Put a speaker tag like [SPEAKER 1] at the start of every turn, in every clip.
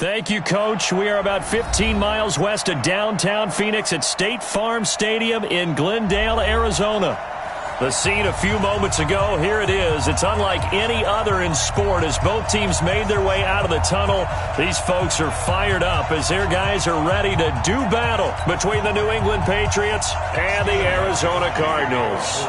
[SPEAKER 1] Thank you, Coach. We are about 15 miles west of downtown Phoenix at State Farm Stadium in Glendale, Arizona. The scene a few moments ago, here it is. It's unlike any other in sport as both teams made their way out of the tunnel. These folks are fired up as their guys are ready to do battle between the New England Patriots and the Arizona Cardinals.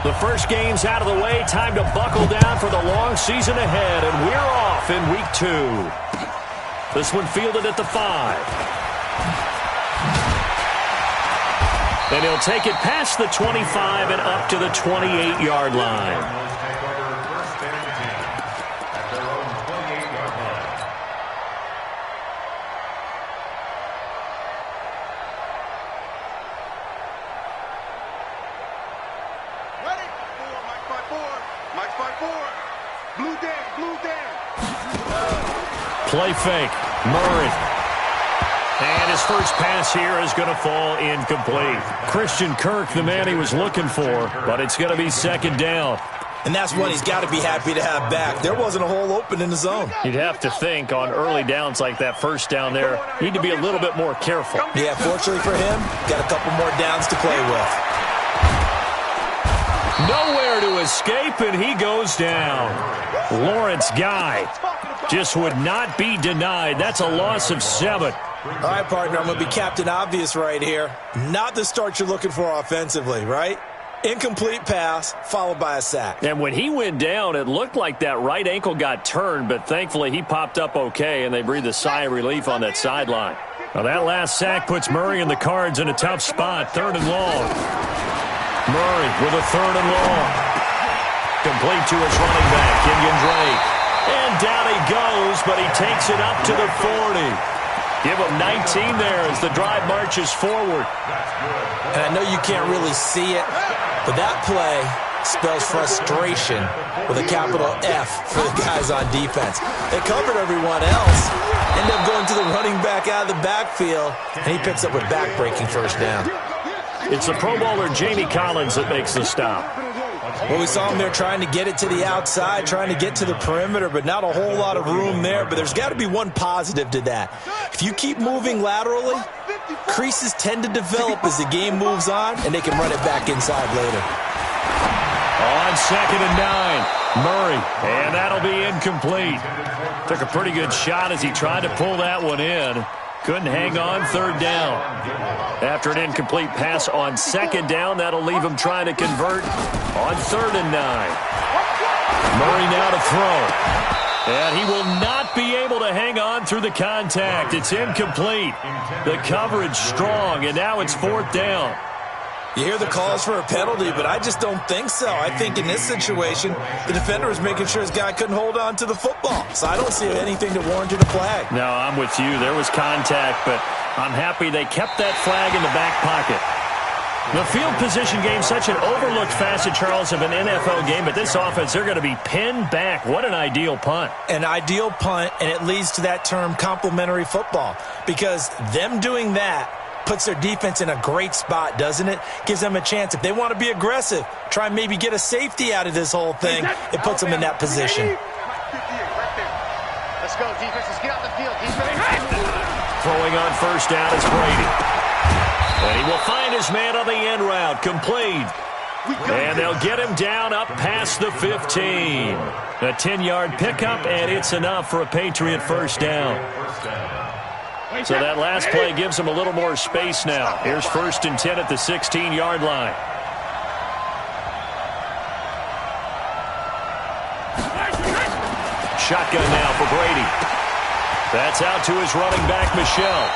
[SPEAKER 1] The first game's out of the way. Time to buckle down for the long season ahead, and we're off in week 2. This one fielded at the 5. And he'll take it past the 25 and up to the 28-yard line. Play fake. Murray. And his first pass here is going to fall incomplete. Christian Kirk, the man he was looking for, but it's going to be second down.
[SPEAKER 2] And that's one he's got to be happy to have back. There wasn't a hole open in the zone.
[SPEAKER 1] You'd have to think on early downs like that first down there, need to be a little bit more careful.
[SPEAKER 2] Yeah, fortunately for him, got a couple more downs to play with.
[SPEAKER 1] Nowhere to escape, and he goes down. Lawrence Guy just would not be denied. That's a loss of 7.
[SPEAKER 2] All right, partner, I'm going to be Captain Obvious right here. Not the start you're looking for offensively, right? Incomplete pass, followed by a sack.
[SPEAKER 1] And when he went down, it looked like that right ankle got turned, but thankfully he popped up okay, and they breathed a sigh of relief on that sideline. Now that last sack puts Murray and the Cards in a tough spot, 3rd and long. Murray with a 3rd and long. Complete to his running back, Kenyon Drake. And down he goes, but he takes it up to the 40. Give him 19 there as the drive marches forward.
[SPEAKER 2] And I know you can't really see it, but that play spells frustration with a capital F for the guys on defense. They covered everyone else, end up going to the running back out of the backfield, and he picks up a back-breaking first down.
[SPEAKER 1] It's the Pro Bowler Jamie Collins that makes the stop.
[SPEAKER 2] Well, we saw him there trying to get it to the outside, trying to get to the perimeter, but not a whole lot of room there. But there's got to be one positive to that. If you keep moving laterally, creases tend to develop as the game moves on, and they can run it back inside later.
[SPEAKER 1] On 2nd and 9, Murray, and that'll be incomplete. Took a pretty good shot as he tried to pull that one in. Couldn't hang on, 3rd down. After an incomplete pass on 2nd down, that'll leave him trying to convert on 3rd and 9. Murray now to throw. And he will not be able to hang on through the contact. It's incomplete. The coverage strong, and now it's 4th down.
[SPEAKER 2] You hear the calls for a penalty, but I just don't think so. I think in this situation, the defender was making sure his guy couldn't hold on to the football. So I don't see anything to warrant a flag.
[SPEAKER 1] No, I'm with you. There was contact, but I'm happy they kept that flag in the back pocket. The field position game, such an overlooked facet, Charles, of an NFL game, but this offense, they're going to be pinned back. What an ideal punt.
[SPEAKER 2] An ideal punt, and it leads to that term complementary football, because them doing that puts their defense in a great spot, doesn't it? Gives them a chance. If they want to be aggressive, try and maybe get a safety out of this whole thing, it puts them in that position.
[SPEAKER 3] Let's go, defense. Let's get out the field.
[SPEAKER 1] Throwing on 1st down is Brady. And he will find his man on the end route. Complete. And they'll get him down up past the 15. A 10-yard pickup, and it's enough for a Patriot 1st down. So that last play gives them a little more space now. Here's 1st and 10 at the 16-yard line. Shotgun now for Brady. That's out to his running back, Michel.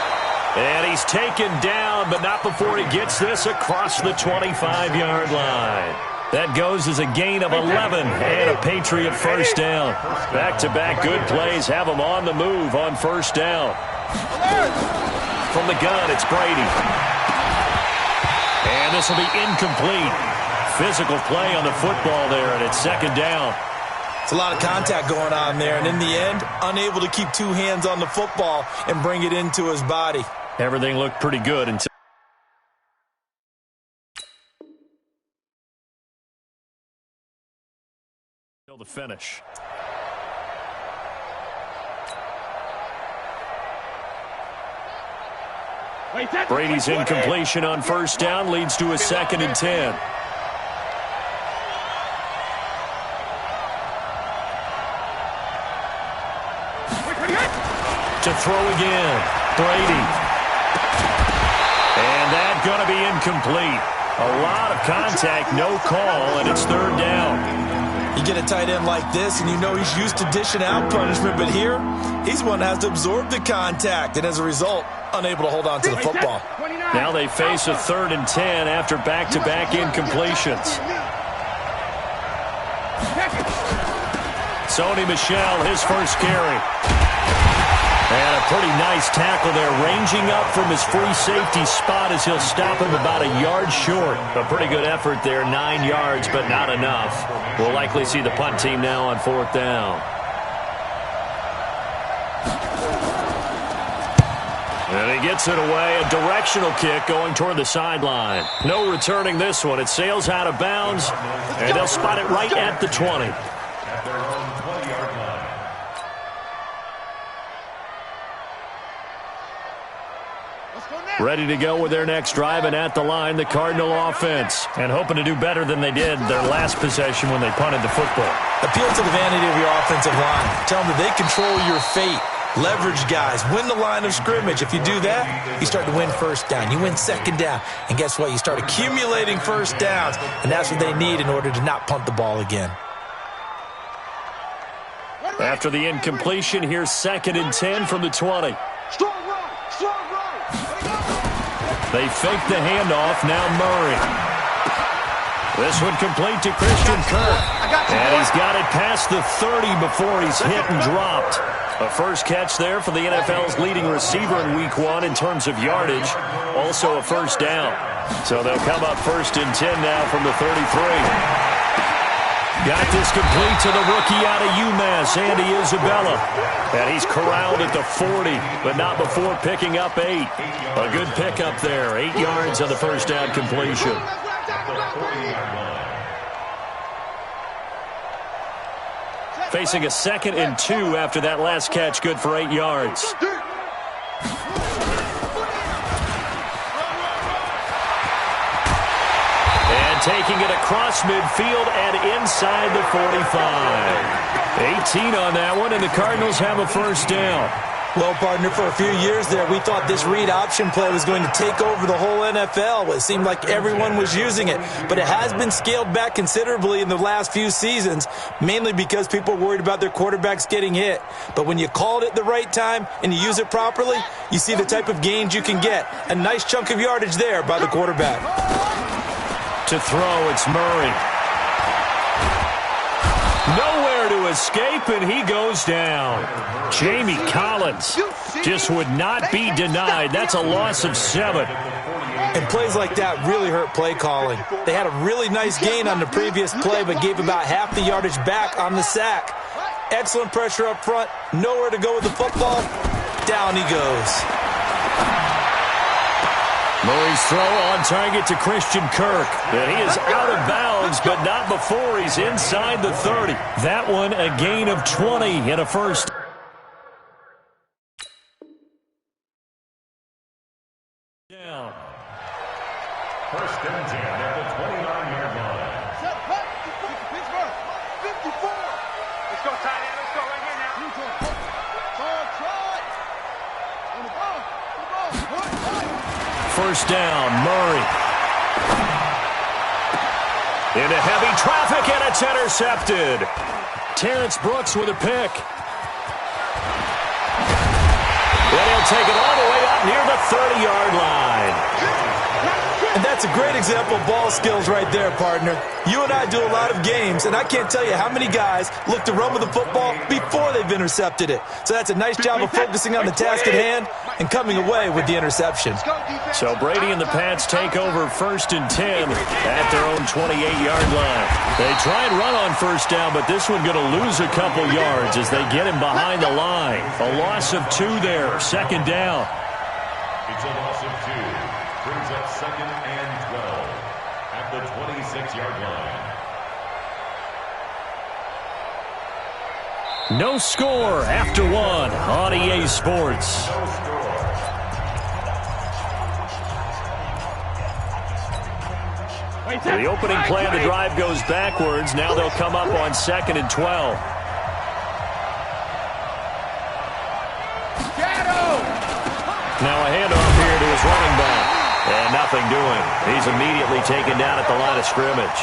[SPEAKER 1] And he's taken down, but not before he gets this across the 25-yard line. That goes as a gain of 11 and a Patriot 1st down. Back-to-back good plays have them on the move on 1st down. From the gun, it's Brady. And this will be incomplete. Physical play on the football there, and it's 2nd down.
[SPEAKER 2] It's a lot of contact going on there, and in the end, unable to keep 2 hands on the football and bring it into his body.
[SPEAKER 1] Everything looked pretty good until Till the finish. Brady's incompletion on first down leads to a 2nd and 10. To throw again, Brady. And that's going to be incomplete. A lot of contact, no call, and it's 3rd down.
[SPEAKER 2] You get a tight end like this, and you know he's used to dishing out punishment, but here, he's one that has to absorb the contact, and as a result, unable to hold on to the football.
[SPEAKER 1] Now they face a 3rd and 10 after back-to-back incompletions. Sony Michel, his first carry. And a pretty nice tackle there, ranging up from his free safety spot as he'll stop him about a yard short. A pretty good effort there, 9 yards, but not enough. We'll likely see the punt team now on 4th down. And he gets it away, a directional kick going toward the sideline. No returning this one. It sails out of bounds, and they'll spot it right at the 20. Ready to go with their next drive, and at the line, the Cardinal offense. And hoping to do better than they did their last possession when they punted the football.
[SPEAKER 2] Appeal to the vanity of your offensive line. Tell them that they control your fate. Leverage guys. Win the line of scrimmage. If you do that, you start to win first down. You win 2nd down. And guess what? You start accumulating first downs. And that's what they need in order to not punt the ball again.
[SPEAKER 1] After the incompletion, here's 2nd and 10 from the 20. They fake the handoff, now Murray. This one complete to Christian Kirk. And he's got it past the 30 before he's hit and dropped. A first catch there for the NFL's leading receiver in Week 1 in terms of yardage. Also a first down. So they'll come up 1st and 10 now from the 33. Got this complete to the rookie out of UMass, Andy Isabella. And he's corralled at the 40, but not before picking up 8. A good pickup there, 8 yards on the first down completion. Facing a 2nd and 2 after that last catch, good for 8 yards. Taking it across midfield and inside the 45. 18 on that one, and the Cardinals have a first down.
[SPEAKER 2] Well, partner, for a few years there, we thought this read option play was going to take over the whole NFL. It seemed like everyone was using it, but it has been scaled back considerably in the last few seasons, mainly because people are worried about their quarterbacks getting hit. But when you call it at the right time and you use it properly, you see the type of gains you can get. A nice chunk of yardage there by the quarterback.
[SPEAKER 1] To throw, it's Murray. Nowhere to escape, and he goes down. Jamie Collins just would not be denied. That's a loss of 7.
[SPEAKER 2] And plays like that really hurt play calling. They had a really nice gain on the previous play, but gave about half the yardage back on the sack. Excellent pressure up front. Nowhere to go with the football. Down he goes.
[SPEAKER 1] Murray's throw on target to Christian Kirk. And he is out of bounds, but not before he's inside the 30. That one a gain of 20 in a first. Down.
[SPEAKER 4] 1st and 10 at the 29-yard line.
[SPEAKER 3] Set punt. Pittsburgh. 54. Let's go, tight end. Let's go right here now. Try. On the ball.
[SPEAKER 1] First down, Murray. Into heavy traffic, and it's intercepted. Terrence Brooks with a pick. And he'll take it all the way up near the 30-yard line.
[SPEAKER 2] And that's a great example of ball skills right there, partner. You and I do a lot of games, and I can't tell you how many guys look to run with the football before they've intercepted it. So that's a nice job of focusing on the task at hand and coming away with the interception.
[SPEAKER 1] So Brady and the Pats take over 1st and 10 at their own 28-yard line. They try and run on first down, but this one going to lose a couple yards as they get him behind the line. A loss of 2 there, 2nd down.
[SPEAKER 4] It's a loss of 2. Brings up 2nd and 12 at the 26-yard line.
[SPEAKER 1] No score after one on EA Sports. The opening play of the drive goes backwards. Now they'll come up on 2nd and 12. Now a handoff here to his running back. And nothing doing. He's immediately taken down at the line of scrimmage.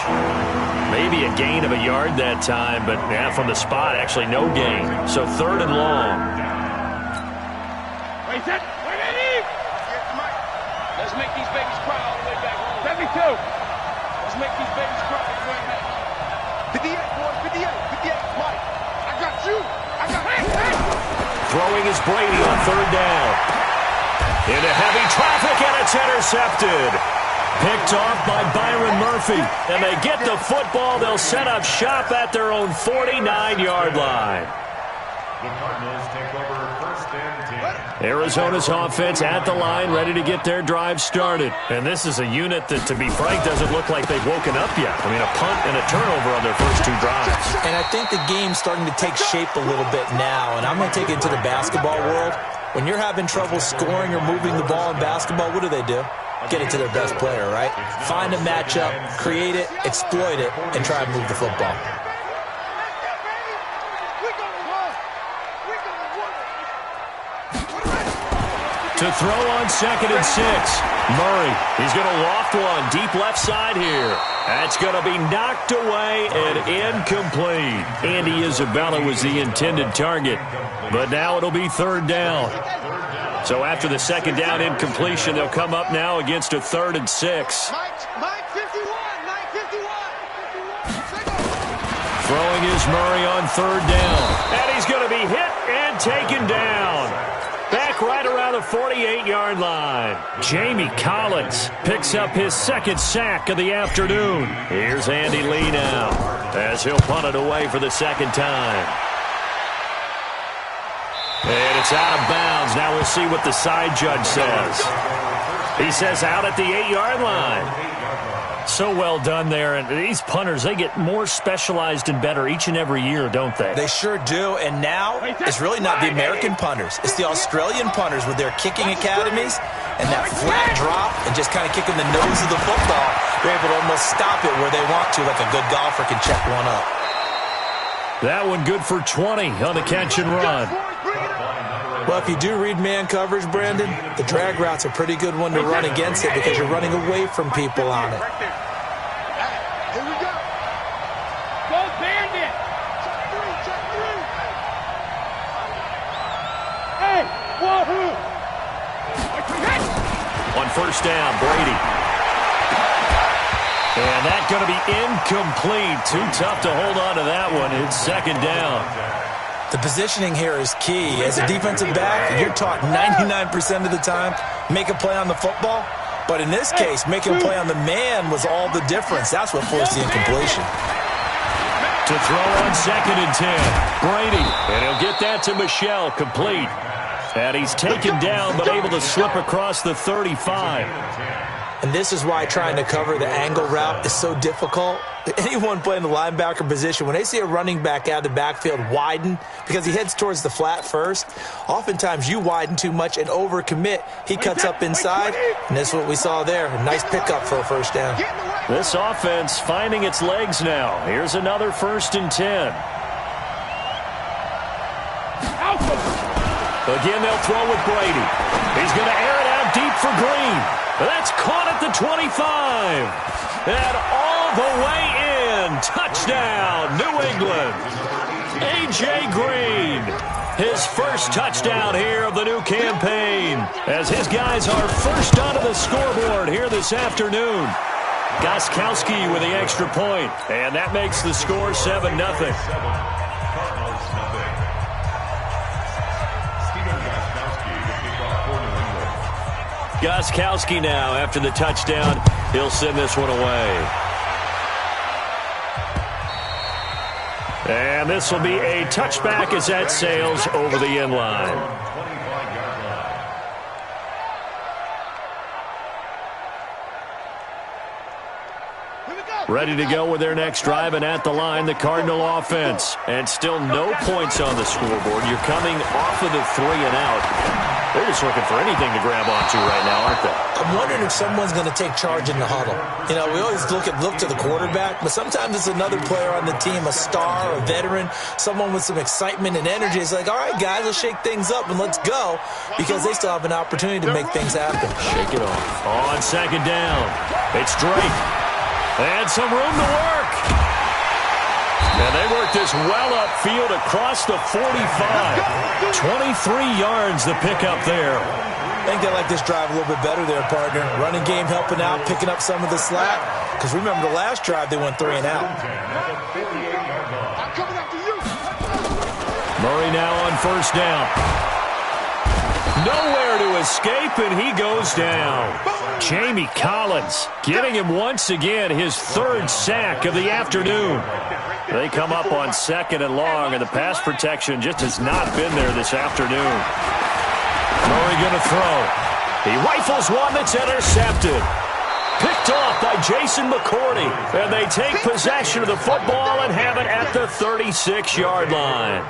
[SPEAKER 1] Maybe a gain of a yard that time, but yeah, from the spot, actually no gain. So 3rd and long.
[SPEAKER 3] Let's make these babies cry all the way back home. 72. Let's make these babies cry all the way back. 58, boys, 58, Mike. I got you. I got hey.
[SPEAKER 1] Throwing is Brady on 3rd down. Into heavy traffic, and it's intercepted. Picked off by Byron Murphy. And they get the football. They'll set up shop at their own 49-yard line.
[SPEAKER 4] The Cardinals take over 1st and 10.
[SPEAKER 1] Arizona's offense at the line, ready to get their drive started. And this is a unit that, to be frank, doesn't look like they've woken up yet. I mean, a punt and a turnover on their first 2 drives.
[SPEAKER 2] And I think the game's starting to take shape a little bit now. And I'm going to take it to the basketball world. When you're having trouble scoring or moving the ball in basketball, what do? Get it to their best player, right? Find a matchup, create it, exploit it, and try to move the football.
[SPEAKER 1] To throw on 2nd and 6. Murray, he's going to loft one deep left side here. That's going to be knocked away and incomplete. Andy Isabella was the intended target, but now it'll be 3rd down. So after the 2nd down incompletion, they'll come up now against a 3rd and 6.
[SPEAKER 3] Mike 51.
[SPEAKER 1] Throwing is Murray on 3rd down. And he's going to be hit and taken down. Back right around the 48-yard line. Jamie Collins picks up his 2nd sack of the afternoon. Here's Andy Lee now as he'll punt it away for the 2nd time. And it's out of bounds. Now we'll see what the side judge says. He says out at the 8-yard line. So well done there. And these punters, they get more specialized and better each and every year, don't they?
[SPEAKER 2] They sure do. And now it's really not the American punters. It's the Australian punters with their kicking academies and that flat drop and just kind of kicking the nose of the football. They're able to almost stop it where they want to, like a good golfer can check one up.
[SPEAKER 1] That one good for 20 on the catch and run.
[SPEAKER 2] Well, if you do read man coverage, Brandon, the drag route's a pretty good one to run against it because you're running away from people on it.
[SPEAKER 3] Here we go. Go Bandit. Check 3. Hey, wahoo.
[SPEAKER 1] On 1st down, Brady. And that's going to be incomplete. Too tough to hold on to that one. It's 2nd down.
[SPEAKER 2] The positioning here is key. As a defensive back, you're taught 99% of the time, make a play on the football. But in this case, making a play on the man was all the difference. That's what forced the incompletion.
[SPEAKER 1] To throw on 2nd and 10. Brady. And he'll get that to Michelle, complete. And he's taken down, but able to slip across the 35.
[SPEAKER 2] And this is why trying to cover the angle route is so difficult. Anyone playing the linebacker position, when they see a running back out of the backfield widen because he heads towards the flat first, oftentimes you widen too much and overcommit. He cuts up inside, and this is what we saw there. A nice pickup for a 1st down.
[SPEAKER 1] This offense finding its legs now. Here's another 1st and 10. Again, they'll throw with Brady. He's going to air it out deep for Green. That's caught at the 25. And all the way in. Touchdown, New England. A.J. Green, his first touchdown here of the new campaign, as his guys are first onto the scoreboard here this afternoon. Gostkowski with the extra point, and that makes the score 7-0. Gostkowski now, after the touchdown, he'll send this one away. And this will be a touchback as that sails over the end line.
[SPEAKER 3] Here we go.
[SPEAKER 1] Ready to go with their next drive, and at the line, the Cardinal offense. And still no points on the scoreboard. You're coming off of the 3 and out. They're just looking for anything to grab onto right now, aren't they?
[SPEAKER 2] I'm wondering if someone's going to take charge in the huddle. You know, we always look to the quarterback, but sometimes it's another player on the team, a star, a veteran, someone with some excitement and energy. It's like, all right, guys, let's shake things up and let's go, because they still have an opportunity to make things happen.
[SPEAKER 1] Shake it off. On second down, it's Drake. And some room to work. And they work this well upfield across the 45. 23 yards the pickup there.
[SPEAKER 2] I think they like this drive a little bit better there, partner. Running game helping out, picking up some of the slack. Because remember the last drive, they went 3 and out.
[SPEAKER 1] Murray now on first down. Nowhere to escape, and he goes down. Jamie Collins getting him once again his 3rd sack of the afternoon. They come up on 2nd and long, and the pass protection just has not been there this afternoon. Murray going to throw. He rifles one that's intercepted. Picked off by Jason McCourty. And they take possession of the football and have it at the 36-yard line.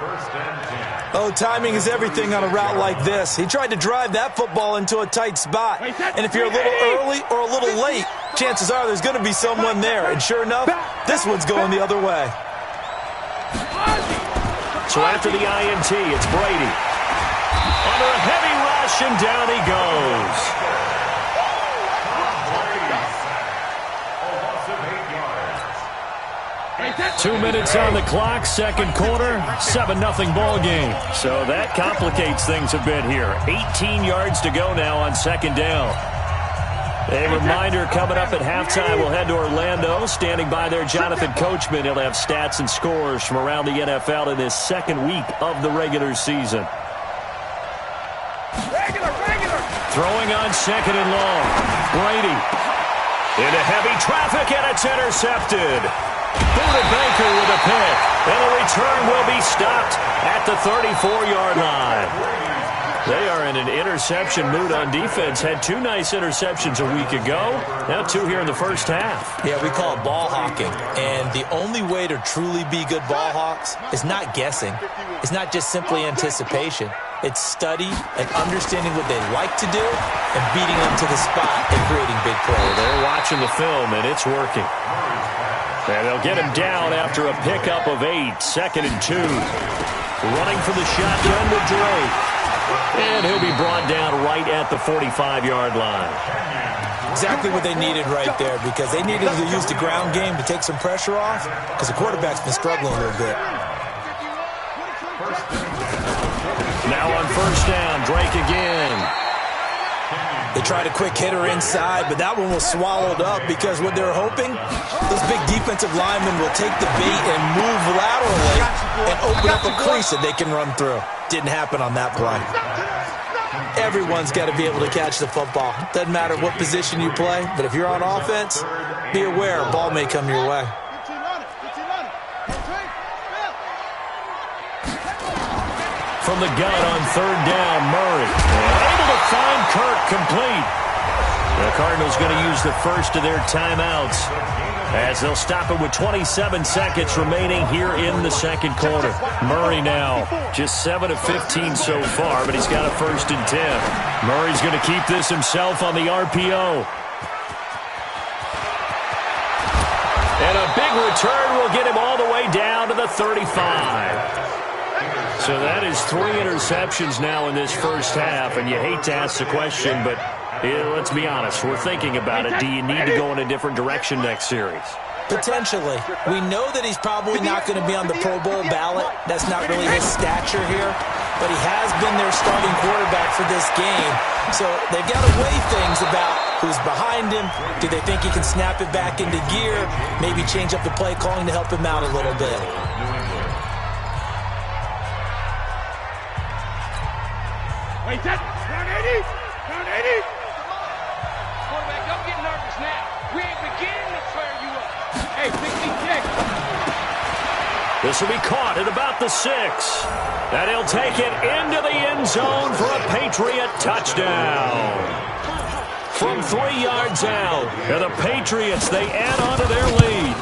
[SPEAKER 2] Oh, timing is everything on a route like this. He tried to drive that football into a tight spot. And if you're a little early or a little late, chances are there's going to be someone there. And sure enough, this one's going the other way.
[SPEAKER 1] So after the INT, it's Brady. Under a heavy rush, and down he goes. 2 minutes on the clock, second quarter, 7-0 ball game. So that complicates things a bit here. 18 yards to go now on second down. A reminder, coming up at halftime, we'll head to Orlando. Standing by there, Jonathan Coachman. He'll have stats and scores from around the NFL in this second week of the regular season. Throwing on second and long. Brady into heavy traffic, and it's intercepted. Buda Baker with a pick, and the return will be stopped at the 34-yard line. They are in an interception mood on defense. Had 2 nice interceptions a week ago. Now 2 here in the first half.
[SPEAKER 2] Yeah, we call it ball hawking. And the only way to truly be good ball hawks is not guessing. It's not just simply anticipation. It's study and understanding what they like to do and beating them to the spot and creating big plays.
[SPEAKER 1] They're watching the film, and it's working. And they'll get him down after a pickup of 8. 2nd and 2. Running for the shotgun with Drake. And he'll be brought down right at the 45-yard line.
[SPEAKER 2] Exactly what they needed right there, because they needed to use the ground game to take some pressure off, because the quarterback's been struggling a little bit.
[SPEAKER 1] Now on first down, Drake again.
[SPEAKER 2] They tried a quick hitter inside, but that one was swallowed up because what they're hoping, those big defensive linemen will take the bait and move laterally and open up a crease that they can run through. Didn't happen on that play. Everyone's got to be able to catch the football. Doesn't matter what position you play, but if you're on offense, be aware a ball may come your way.
[SPEAKER 1] From the gun on third down, Murray. Able to find Kirk complete. The Cardinals going to use the first of their timeouts as they'll stop it with 27 seconds remaining here in the second quarter. Murray now just 7 of 15 so far, but he's got a 1st and 10. Murray's going to keep this himself on the RPO. And a big return will get him all the way down to the 35. So that is 3 interceptions now in this first half, and you hate to ask the question, but let's be honest, we're thinking about it. Do you need to go in a different direction next series?
[SPEAKER 2] Potentially. We know that he's probably not going to be on the Pro Bowl ballot. That's not really his stature here, but he has been their starting quarterback for this game. So they've got to weigh things about who's behind him. Do they think he can snap it back into gear? Maybe change up the play calling to help him out a little bit.
[SPEAKER 3] Wait, that down 80, down 80. Quarterback, don't get nervous now. We ain't beginning to fire you up. Hey, 60 kick.
[SPEAKER 1] This will be caught at about the 6. And he'll take it into the end zone for a Patriot touchdown. From 3 yards out, and the Patriots, they add on to their lead.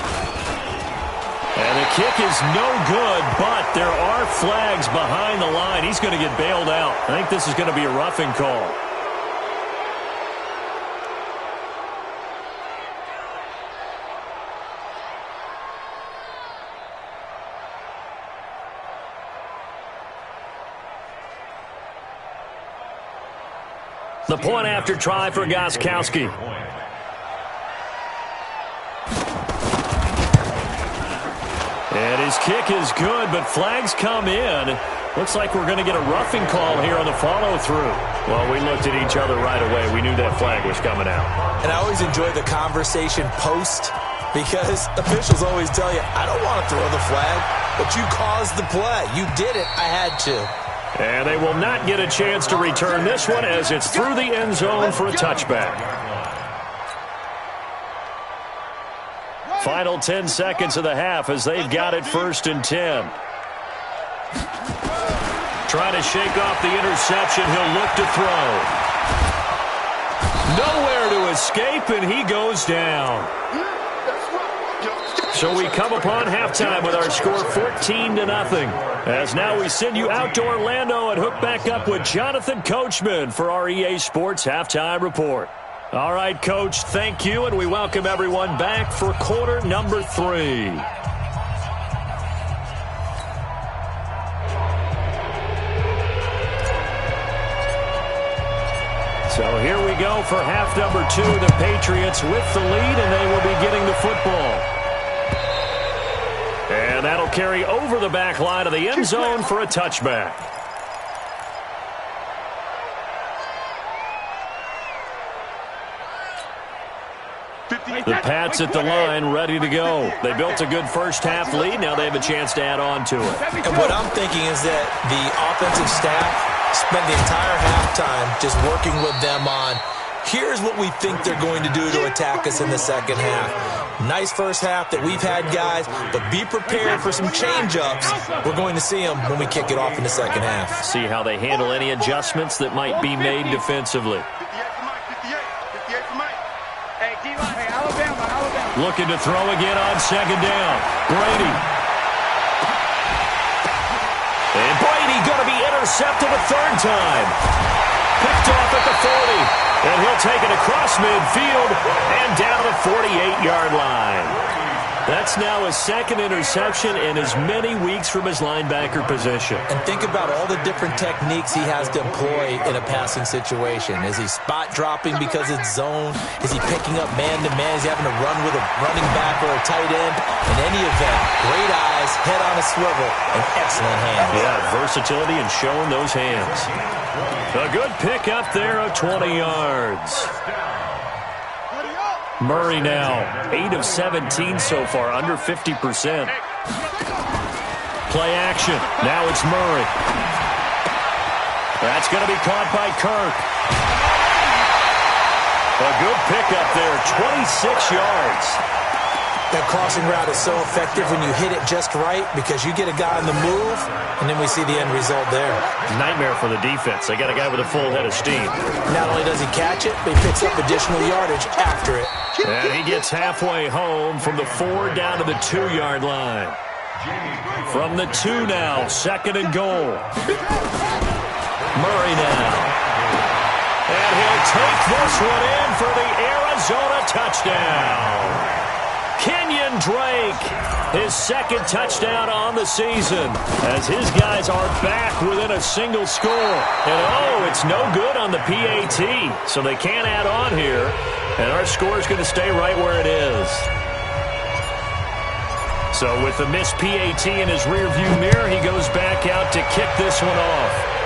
[SPEAKER 1] And the kick is no good, but there are flags behind the line. He's going to get bailed out. I think this is going to be a roughing call. The point after try for Gostkowski. And his kick is good, but flags come in. Looks like we're going to get a roughing call here on the follow-through. Well, we looked at each other right away. We knew that flag was coming out.
[SPEAKER 2] And I always enjoy the conversation post because officials always tell you, I don't want to throw the flag, but you caused the play. You did it. I had to.
[SPEAKER 1] And they will not get a chance to return this one as it's through the end zone for a touchback. Final 10 seconds of the half as they've got it 1st and 10. Trying to shake off the interception. He'll look to throw. Nowhere to escape, and he goes down. So we come upon halftime with our score 14-0. As now we send you out to Orlando and hook back up with Jonathan Coachman for our EA Sports Halftime Report. All right, Coach, thank you, and we welcome everyone back for quarter number 3. So here we go for half number 2. The Patriots with the lead, and they will be getting the football. And that'll carry over the back line of the end zone for a touchback. The Pats at the line, ready to go. They built a good first-half lead. Now they have a chance to add on to it.
[SPEAKER 2] And what I'm thinking is that the offensive staff spent the entire halftime just working with them on, here's what we think they're going to do to attack us in the second half. Nice first half that we've had, guys, but be prepared for some change-ups. We're going to see them when we kick it off in the second half.
[SPEAKER 1] See how they handle any adjustments that might be made defensively. Looking to throw again on second down. Brady. And Brady going to be intercepted a third time. Picked off at the 40. And he'll take it across midfield and down the 48-yard line. That's now his second interception in as many weeks from his linebacker position.
[SPEAKER 2] And think about all the different techniques he has to employ in a passing situation. Is he spot dropping because it's zone? Is he picking up man-to-man? Is he having to run with a running back or a tight end? In any event, great eyes, head on a swivel, and excellent hands.
[SPEAKER 1] Yeah, versatility and showing those hands. A good pick up there of 20 yards. Murray now, 8 of 17 so far, under 50%. Play action. Now it's Murray. That's going to be caught by Kirk. A good pickup there, 26 yards.
[SPEAKER 2] That crossing route is so effective when you hit it just right because you get a guy on the move, and then we see the end result there.
[SPEAKER 1] Nightmare for the defense. They got a guy with a full head of steam.
[SPEAKER 2] Not only does he catch it, but he picks up additional yardage after it.
[SPEAKER 1] And he gets halfway home from the 4 down to the 2-yard line. From the 2 now, 2nd and goal. Murray now. And he'll take this one in for the Arizona touchdown. Kenyon Drake, his second touchdown on the season, as his guys are back within a single score. And oh, it's no good on the PAT, so they can't add on here. And our score is going to stay right where it is. So with the missed PAT in his rearview mirror, he goes back out to kick this one off.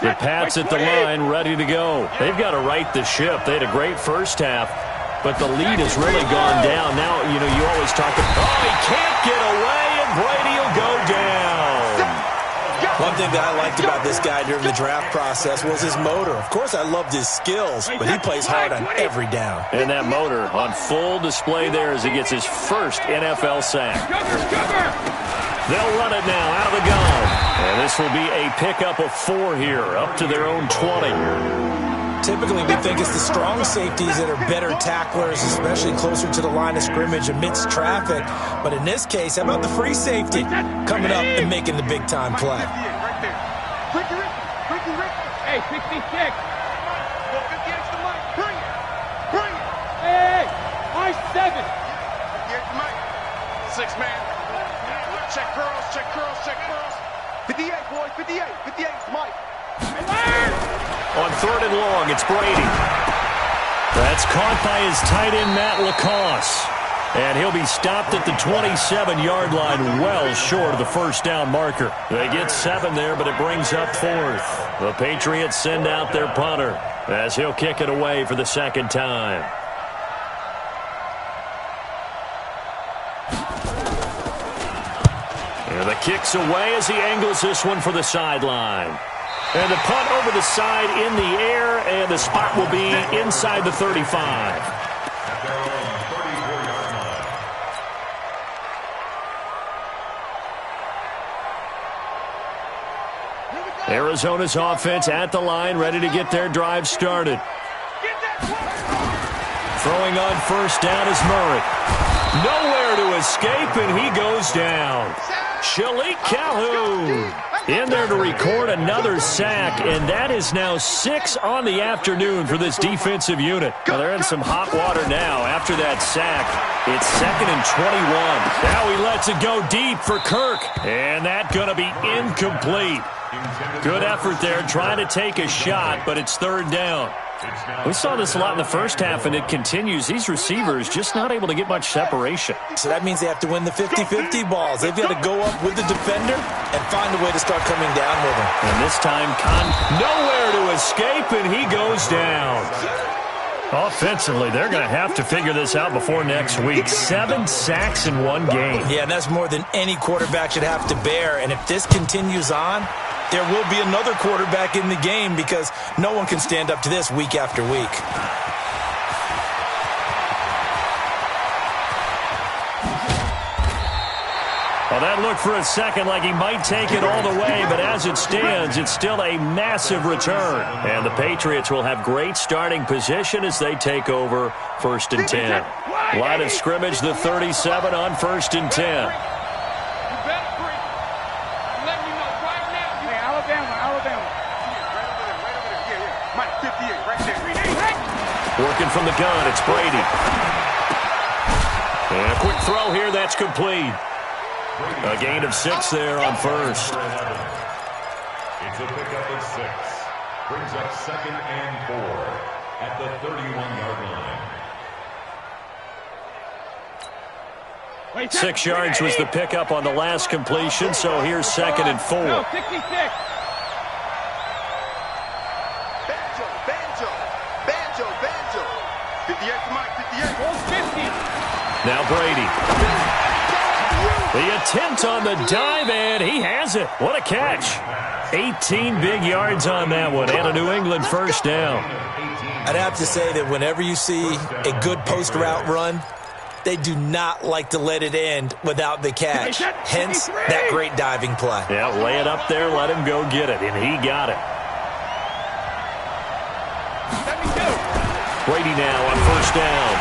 [SPEAKER 1] The Pats at the line, ready to go. They've got to right the ship. They had a great first half, but the lead has really gone down. Now, you know, you always talk about, oh, he can't get away, and Brady will go down.
[SPEAKER 2] One thing that I liked about this guy during the draft process was his motor. Of course, I loved his skills, but he plays hard on every down.
[SPEAKER 1] And that motor on full display there as he gets his first NFL sack. They'll run it now out of the gun. And this will be a pickup of 4 here, up to their own 20.
[SPEAKER 2] Typically, we think it's the strong safeties that are better tacklers, especially closer to the line of scrimmage amidst traffic. But in this case, how about the free safety coming up and making the big-time play?
[SPEAKER 3] Hey, 66. Go 58 to Mike. Bring it. Bring it. Hey, my 7. 58 to Mike. 6 man. Check curls, check curls, check curls. 58, boys, 58. 58 to Mike.
[SPEAKER 1] On 3rd and long, it's Brady. That's caught by his tight end, Matt Lacoste. And he'll be stopped at the 27-yard line, well short of the first down marker. They get 7 there, but it brings up 4th. The Patriots send out their punter as he'll kick it away for the second time. And the kick's away as he angles this one for the sideline. And the punt over the side in the air, and the spot will be inside the 35. Arizona's offense at the line, ready to get their drive started. Throwing on first down is Murray. Nowhere to escape, and he goes down. Shalik Calhoun in there to record another sack, and that is now 6 on the afternoon for this defensive unit. Well, they're in some hot water now after that sack. It's 2nd and 21. Now he lets it go deep for Kirk, and that's going to be incomplete. Good effort there trying to take a shot, but it's 3rd down. We saw this a lot in the first half, and it continues. These receivers just not able to get much separation.
[SPEAKER 2] So that means they have to win the 50-50 balls. They've got to go up with the defender and find a way to start coming down with him.
[SPEAKER 1] And this time, nowhere to escape, and he goes down. Offensively, they're going to have to figure this out before next week. 7 sacks in one game.
[SPEAKER 2] Yeah, and that's more than any quarterback should have to bear. And if this continues on, there will be another quarterback in the game because no one can stand up to this week after week.
[SPEAKER 1] Well, that looked for a second like he might take it all the way, but as it stands, it's still a massive return. And the Patriots will have great starting position as they take over 1st and 10. Line of scrimmage, the 37 on 1st and 10. Working from the gun, it's Brady. And a quick throw here, that's complete. A gain of 6 there on 1st.
[SPEAKER 4] It's a pickup of 6. Brings up 2nd and 4 at the 31-yard line.
[SPEAKER 1] 6 yards was the pickup on the last completion, so here's 2nd and 4.
[SPEAKER 3] No, 66. Banjo. 58 to Mike, 58. 50.
[SPEAKER 1] Now Brady. The attempt on the dive, and he has it. What a catch. 18 big yards on that one, and a New England first down.
[SPEAKER 2] I'd have to say that whenever you see a good post route run, they do not like to let it end without the catch. Hence, that great diving play.
[SPEAKER 1] Yeah, lay it up there, let him go get it, and he got it. Brady now on first down.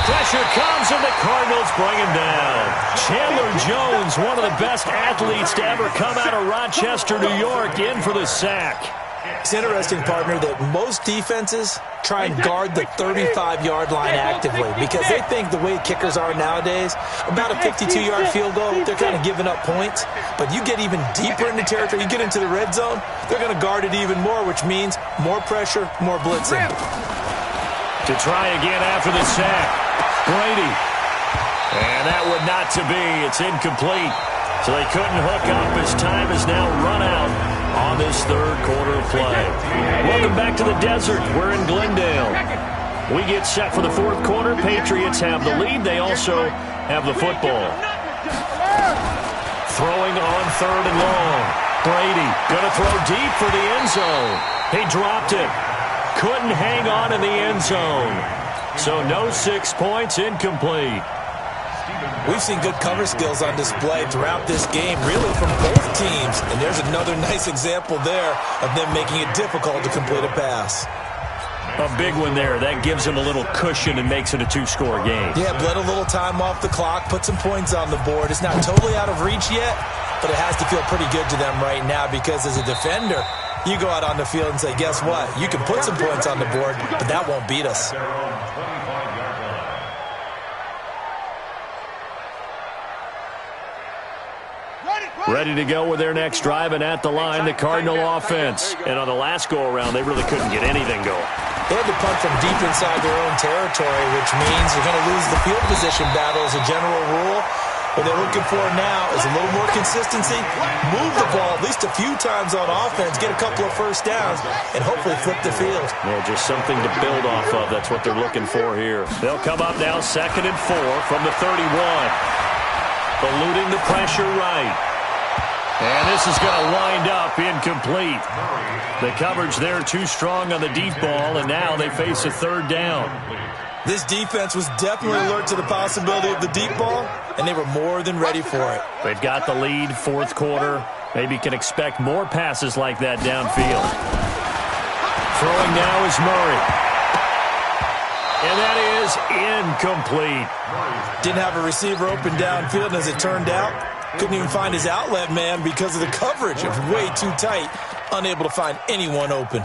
[SPEAKER 1] Pressure comes, and the Cardinals bring him down. Chandler Jones, one of the best athletes to ever come out of Rochester, New York, in for the sack.
[SPEAKER 2] It's interesting, partner, that most defenses try and guard the 35-yard line actively because they think the way kickers are nowadays, about a 52-yard field goal, they're kind of giving up points. But you get even deeper into territory, you get into the red zone, they're going to guard it even more, which means more pressure, more blitzing.
[SPEAKER 1] To try again after the sack, Brady. And that would not to be. It's incomplete. So they couldn't hook up as time is now run out on this third quarter of play. Welcome back to the desert. We're in Glendale. We get set for the fourth quarter. Patriots have the lead. They also have the football. Throwing on 3rd and long. Brady going to throw deep for the end zone. He dropped it. Couldn't hang on in the end zone. So no 6 points, incomplete.
[SPEAKER 2] We've seen good cover skills on display throughout this game, really from both teams. And there's another nice example there of them making it difficult to complete a pass.
[SPEAKER 1] A big one there. That gives them a little cushion and makes it a two-score game.
[SPEAKER 2] Yeah, bled a little time off the clock, put some points on the board. It's not totally out of reach yet, but it has to feel pretty good to them right now because as a defender, you go out on the field and say, guess what? You can put some points on the board, but that won't beat us.
[SPEAKER 1] Ready to go with their next drive, and at the line, the Cardinal offense. And on the last go-around, they really couldn't get anything going.
[SPEAKER 2] They had to punt from deep inside their own territory, which means they're going to lose the field position battle as a general rule. What they're looking for now is a little more consistency, move the ball at least a few times on offense, get a couple of first downs, and hopefully flip the field.
[SPEAKER 1] Yeah, just something to build off of. That's what they're looking for here. They'll come up now 2nd and 4 from the 31. Eluding the pressure right. And this is going to wind up incomplete. The coverage there too strong on the deep ball, and now they face a 3rd down.
[SPEAKER 2] This defense was definitely alert to the possibility of the deep ball, and they were more than ready for it.
[SPEAKER 1] They've got the lead, 4th quarter. Maybe can expect more passes like that downfield. Throwing now is Murray. And that is incomplete.
[SPEAKER 2] Didn't have a receiver open downfield, and as it turned out, couldn't even find his outlet man because of the coverage. It was way too tight, unable to find anyone open.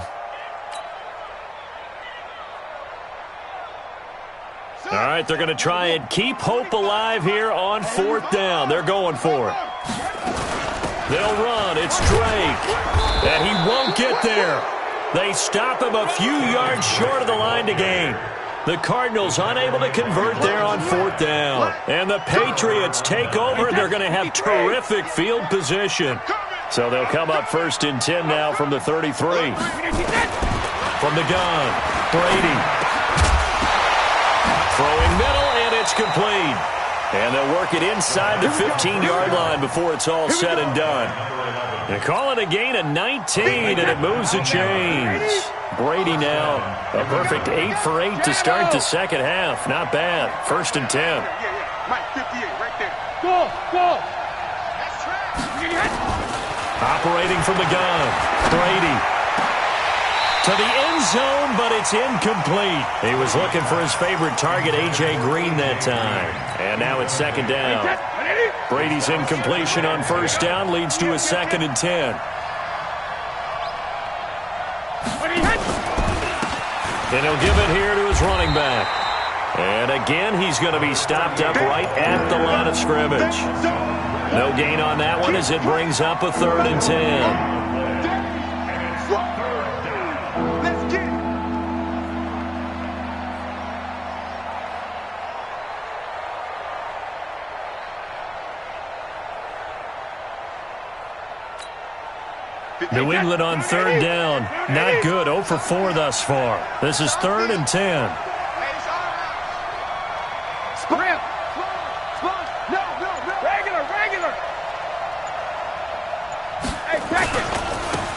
[SPEAKER 1] All right, they're going to try and keep hope alive here on 4th down. They're going for it. They'll run. It's Drake. And he won't get there. They stop him a few yards short of the line to gain. The Cardinals unable to convert there on 4th down. And the Patriots take over. They're going to have terrific field position. So they'll come up 1st and 10 now from the 33. From the gun, Brady. Throwing middle, and it's complete. And they'll work it inside the 15-yard line before it's all said and done. They call it a gain of 19, and it moves the chains. Brady now, a perfect 8 for 8 to start the second half. Not bad. 1st and 10.
[SPEAKER 3] Mike, 58, right there. Go!
[SPEAKER 1] Operating from the gun, Brady. To the end zone, but it's incomplete. He was looking for his favorite target, A.J. Green, that time. And now it's 2nd down. Brady's incompletion on 1st down leads to a 2nd and 10. And he'll give it here to his running back. And again, he's going to be stopped up right at the line of scrimmage. No gain on that one as it brings up a 3rd and 10. New England on 3rd down. Not good. 0 for 4 thus far. This is 3rd and 10.
[SPEAKER 3] Sprint. No. Regular. Hey, back it.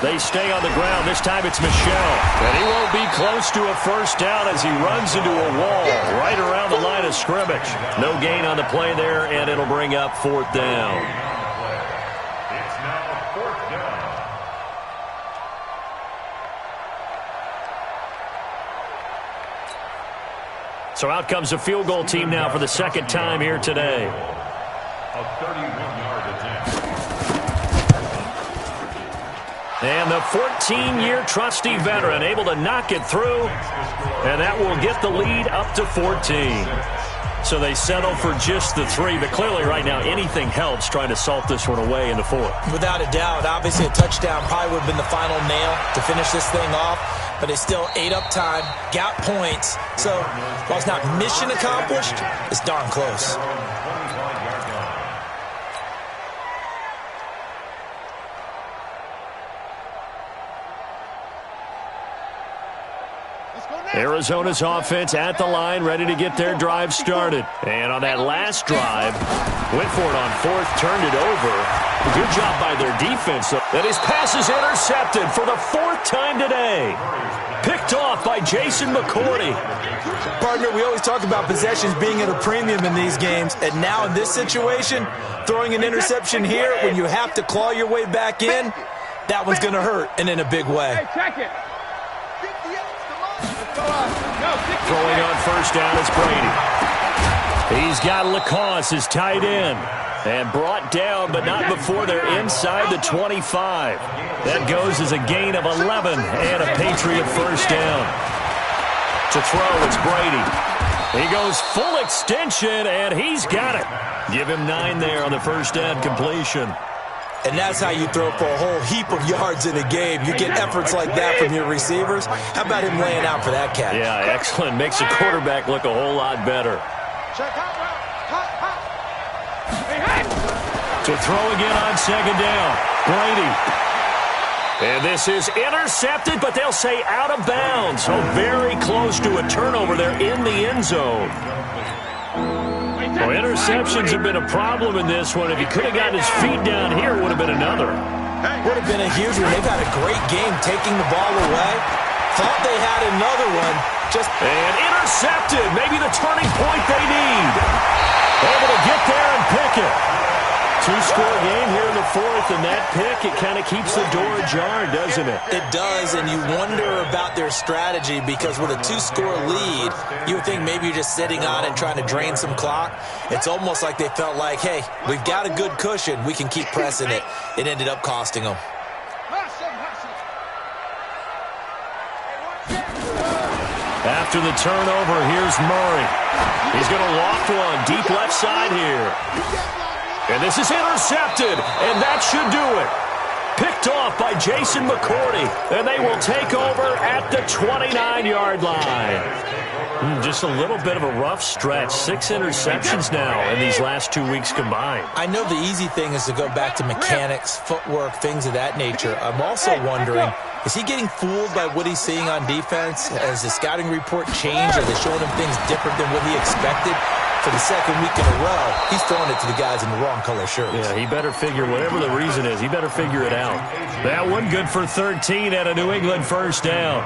[SPEAKER 1] They stay on the ground. This time it's Michel. And he won't be close to a 1st down as he runs into a wall right around the line of scrimmage. No gain on the play there, and it'll bring up 4th down. So out comes the field goal team now for the 2nd time here today.
[SPEAKER 4] A 31-yard attempt.
[SPEAKER 1] And the 14-year trusty veteran able to knock it through. And that will get the lead up to 14. So they settle for just the 3. But clearly right now anything helps trying to salt this one away in the 4th.
[SPEAKER 2] Without a doubt, obviously a touchdown probably would have been the final nail to finish this thing off. But they still ate up time, got points. So while it's not mission accomplished, it's darn close.
[SPEAKER 1] Arizona's offense at the line, ready to get their drive started. And on that last drive, went for it on 4th, turned it over. Good job by their defense. And his pass is intercepted for the 4th time today. Picked off by Jason McCourty.
[SPEAKER 2] Partner, we always talk about possessions being at a premium in these games. And now in this situation, throwing an interception here when you have to claw your way back in, that one's going to hurt, and in a big way.
[SPEAKER 3] Hey, check it.
[SPEAKER 1] Throwing on first down is Brady. He's got Lacoste as tight end. And brought down, but not before they're inside the 25. That goes as a gain of 11 and a Patriot first down. To throw, it's Brady. He goes full extension, and he's got it. Give him 9 there on the first down completion.
[SPEAKER 2] And that's how you throw for a whole heap of yards in a game. You get efforts like that from your receivers. How about him laying out for that catch?
[SPEAKER 1] Yeah, excellent. Makes the quarterback look a whole lot better. To throw again on second down. Brady. And this is intercepted, but they'll say out of bounds. So very close to a turnover there in the end zone. Well, interceptions have been a problem in this one. If he could have gotten his feet down here, it would have been another.
[SPEAKER 2] Would have been a huge one. They've had a great game taking the ball away. Thought they had another one.
[SPEAKER 1] And intercepted. Maybe the turning point they need. Able to get there and pick it. 2-score game here in the 4th, and that pick, it kind of keeps the door ajar, doesn't it?
[SPEAKER 2] It does, and you wonder about their strategy because with a 2-score lead, you would think maybe you're just sitting on it and trying to drain some clock. It's almost like they felt like, hey, we've got a good cushion. We can keep pressing it. It ended up costing them.
[SPEAKER 1] After the turnover, here's Murray. He's going to loft one deep left side here. And this is intercepted, and that should do it. Picked off by Jason McCourty, and they will take over at the 29-yard line. Just a little bit of a rough stretch. 6 interceptions now in these last 2 weeks combined.
[SPEAKER 2] I know the easy thing is to go back to mechanics, footwork, things of that nature. I'm also wondering, is he getting fooled by what he's seeing on defense? Has the scouting report changed? Are they showing him things different than what he expected? For the second week in a row, he's throwing it to the guys in the wrong color shirts.
[SPEAKER 1] Yeah, he better figure, whatever the reason is, he better figure it out. That one good for 13 at a New England first down.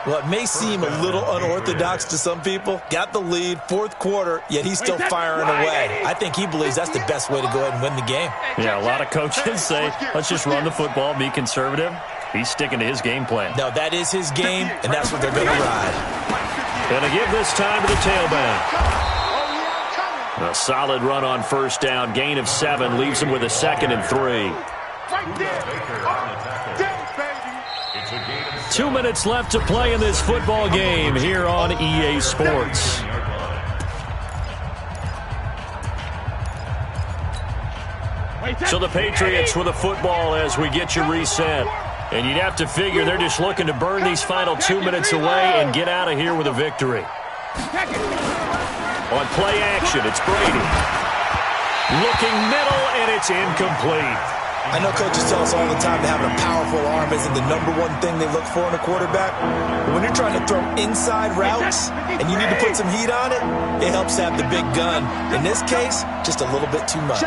[SPEAKER 2] Well, it may seem a little unorthodox to some people. Got the lead, 4th quarter, yet he's still firing away. I think he believes that's the best way to go ahead and win the game.
[SPEAKER 1] Yeah, a lot of coaches say, let's just run the football, be conservative. He's sticking to his game plan.
[SPEAKER 2] No, that is his game, and that's what they're going to ride.
[SPEAKER 1] Going to give this time to the tailback. A solid run on first down. Gain of 7 leaves him with a 2nd and 3. 2 minutes left to play in this football game here on EA Sports. So the Patriots with a football as we get you reset. And you'd have to figure they're just looking to burn these final 2 minutes away and get out of here with a victory. On play action, it's Brady. Looking middle, and it's incomplete.
[SPEAKER 2] I know coaches tell us all the time that having a powerful arm isn't the #1 thing they look for in a quarterback. But when you're trying to throw inside routes and you need to put some heat on it, it helps have the big gun. In this case, just a little bit too much.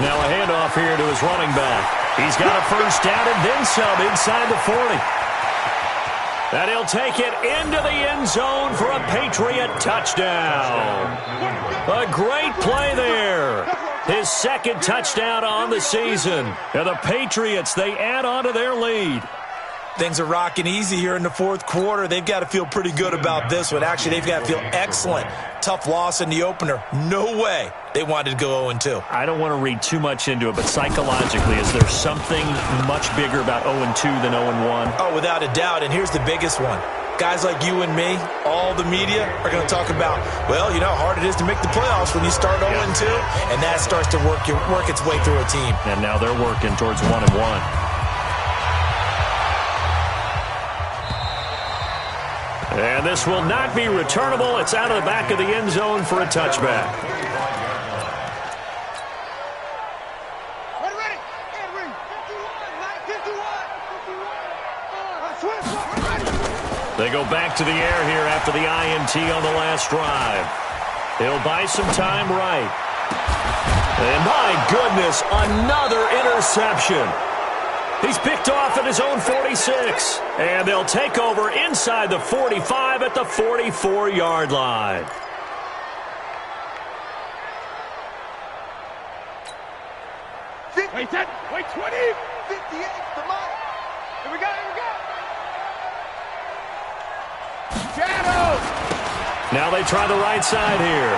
[SPEAKER 1] Now a handoff here to his running back. He's got a first down and then some inside the 40. And he'll take it into the end zone for a Patriot touchdown. A great play there. His 2nd touchdown on the season. And the Patriots, they add on to their lead.
[SPEAKER 2] Things are rocking easy here in the 4th quarter. They've got to feel pretty good about this one. Actually, they've got to feel excellent. Tough loss in the opener. No way they wanted to go 0-2.
[SPEAKER 1] I don't want to read too much into it, but psychologically, is there something much bigger about 0-2 than 0-1?
[SPEAKER 2] Oh, without a doubt, and here's the biggest one. Guys like you and me, all the media, are going to talk about, well, you know how hard it is to make the playoffs when you start 0-2, and that starts to work its way through a team.
[SPEAKER 1] And now they're working towards 1-1. And this will not be returnable. It's out of the back of the end zone for a touchback.
[SPEAKER 3] Ready. 51, 51.
[SPEAKER 1] They go back to the air here after the INT on the last drive. He'll buy some time right. And my goodness, another interception. He's picked off at his own 46. And they'll take over inside the 45 at the 44-yard line.
[SPEAKER 3] Wait, 10, wait, 20, 58, come on. Here we go, here we go. Shadow.
[SPEAKER 1] Now they try the right side here.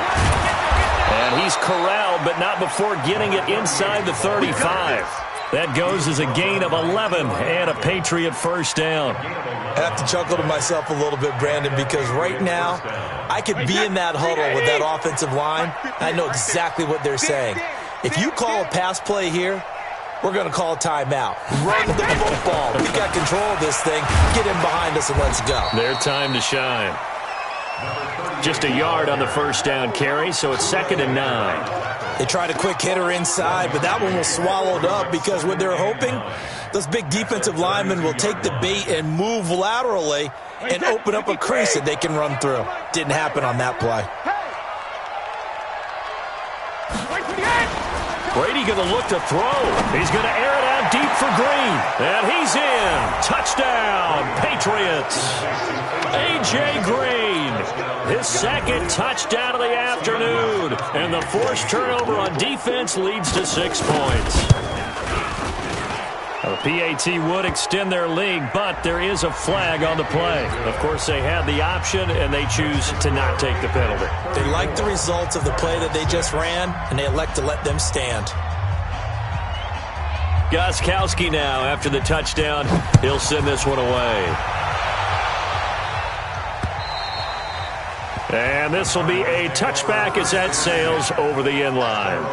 [SPEAKER 1] And he's corralled, but not before getting it inside the 35. That goes as a gain of 11 and a Patriot first down.
[SPEAKER 2] I have to chuckle to myself a little bit, Brandon, because right now I could be in that huddle with that offensive line. I know exactly what they're saying. If you call a pass play here, we're going to call a timeout. Run the football. We got control of this thing. Get in behind us and let's go.
[SPEAKER 1] Their time to shine. Just a yard on the first down carry, so it's 2nd and 9.
[SPEAKER 2] They tried a quick hitter inside, but that one was swallowed up because what they're hoping, those big defensive linemen will take the bait and move laterally and open up a crease that they can run through. Didn't happen on that play.
[SPEAKER 1] Brady going to look to throw. He's going to air it out deep for Green. And he's in. Touchdown, Patriots. A.J. Green, his 2nd touchdown of the afternoon. And the forced turnover on defense leads to 6 points. The PAT would extend their lead, but there is a flag on the play. Of course, they had the option, and they choose to not take the penalty.
[SPEAKER 2] They like the results of the play that they just ran, and they elect to let them stand.
[SPEAKER 1] Gostkowski now, after the touchdown, he'll send this one away. And this will be a touchback as that sails over the end line.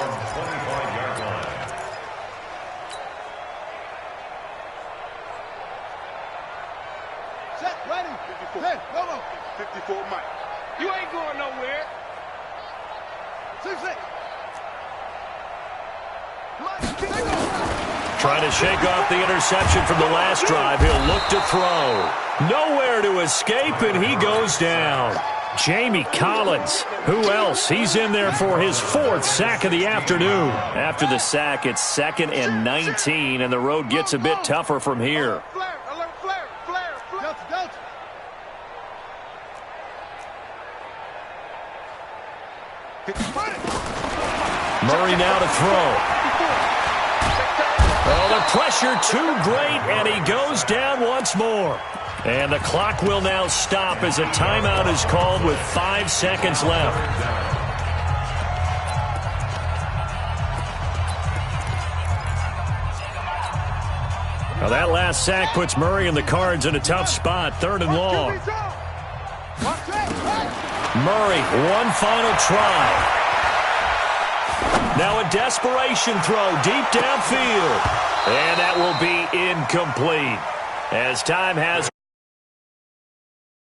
[SPEAKER 3] Set, ready. 10, go on. 54, Mike. You ain't going nowhere. 6-6.
[SPEAKER 1] Trying to shake off the interception from the last drive. He'll look to throw. Nowhere to escape, and he goes down. Jamie Collins. Who else? He's in there for his 4th sack of the afternoon. After the sack, it's 2nd and 19, and the road gets a bit tougher from here.
[SPEAKER 3] Alert, flare. Delta.
[SPEAKER 1] Murray now to throw. Oh, the pressure too great, and he goes down once more. And the clock will now stop as a timeout is called with 5 seconds left. Now that last sack puts Murray and the Cards in a tough spot, 3rd and long. Murray, one final try. Now a desperation throw deep downfield. And that will be incomplete as time has